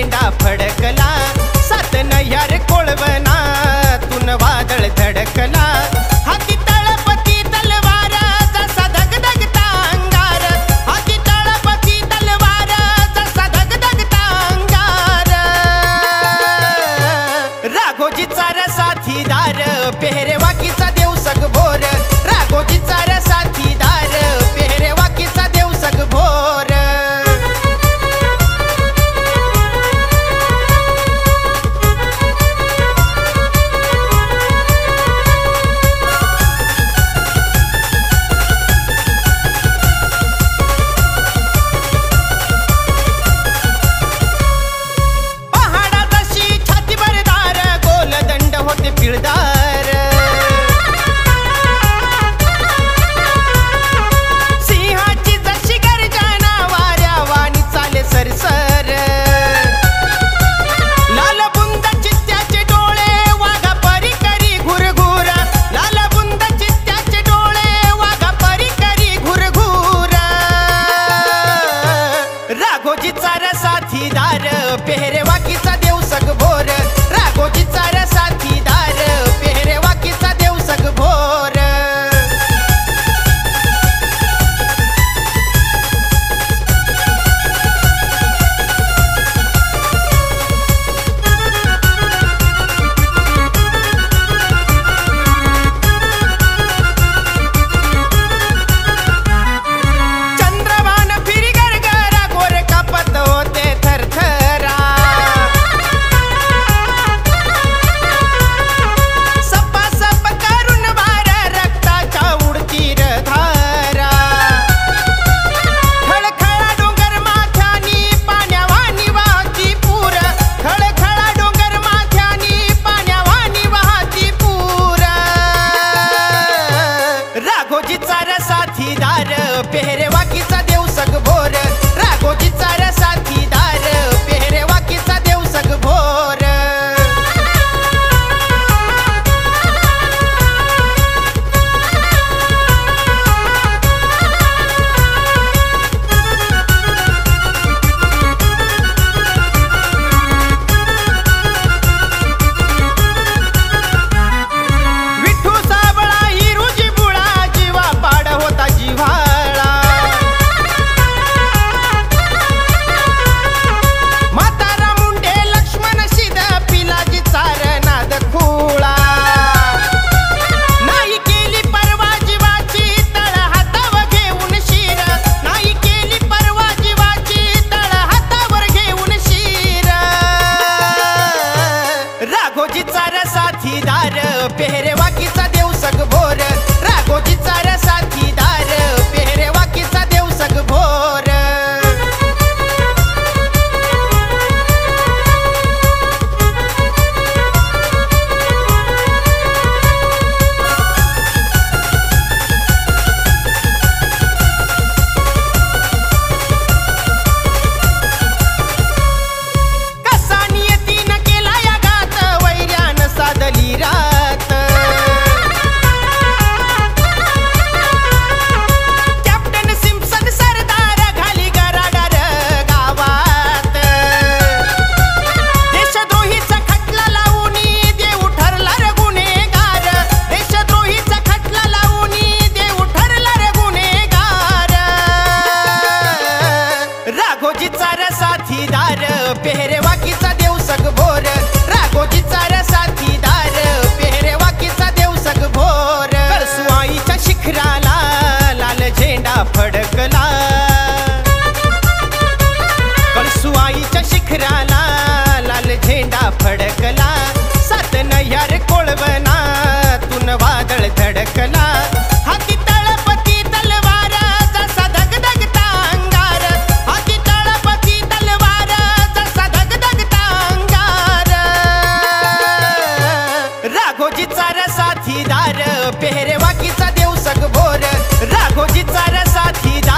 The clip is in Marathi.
झेंडा फडकला, सात नह्यार कोळवना तुन वादळ धडकला। हाती तळपती तलवार जसा धगधगता अंगार, हाती तळपती तलवार जसा धगधगता अंगार। राघोजीचा रे साथीदार पेहरेवाकीचा देव सगभोर, राघोजीचा रे साथीदार पेहरेवाकीचा देव सगभोर। सिंहाची जशी गर्जना वाऱ्या वाणी चाले सरसर, लाल बुंद चित्त्याचे डोळे वाघा परी करी घुरघुर, लाल बुंद चित्त्याचे डोळे वाघा परी करी घुरघुर। राघोजीचा रे साथीदार पेहरेवाकीचा देव सगभोर, राघोजीचा रे साथीदार पेहरेवाकीचा देव सगभोर। चंद्रभान फिरी गरगरा गोरे कापत होते थरथरा, सपासप करून भार रक्ताच्या उडतीर धारा। खळखळा डोंगर माथ्यानी पाण्यावानी वाहती पूर, खळखळा डोंगर माथ्यानी पाण्यावानी वाहती पूर। राघोजीचा रे साथीदार पेहरेवाकीचा देव सगभोर, राघोजीचा रे साथीदार पेहरेवाकीचा देव सगभोर। विठू साबळा हिरुजी बुळा जीवा पाड होता जिव्हाळा, म्हातारा मुंडे लक्ष्मण शिद पिलाजी चारनाद खुळा। नाही केली परवा जीवाची तळ हातावर घेऊन शिर, नाही केली परवा जीवाची तळ हातावर घेऊन शिर। राघोजीचा रे साथीदार पेहरेवाकीचा देव सगभोर, राघोजीचा रे साथीदार पेहरेवाकीचा देव सगभोर। कसा नियतीनं केला या घात वैर्यानं साधली रात, कॅप्टन सिम्पसन सरदार घाली गराडार गावात। देशद्रोहीचा खटला लावूनी देव ठरला रे गुन्हेगार, देशद्रोहीचा खटला लावूनी देव ठरला रे गुन्हेगार। राघोजीचा रे साथीदार पेहरेवाकीचा देव सगभोर, राघोजीचा रे साथीदार पेहरेवाकीचा देव सगभोर। कळसुआईच्या शिखराला लाल झेंडा फडकला, कळसुआईच्या शिखराला लाल झेंडा फडकला, सात नह्यार कोळवना तुन वादळ धडकला। हाती तळपती तलवार जसा धगधगता अंगार, हाती तळपती तलवार जसा धगधगता अंगार। राघोजीचा रे साथीदार पेहरेवाकीचा देव सगभोर, राघोजीचा रे साथीदार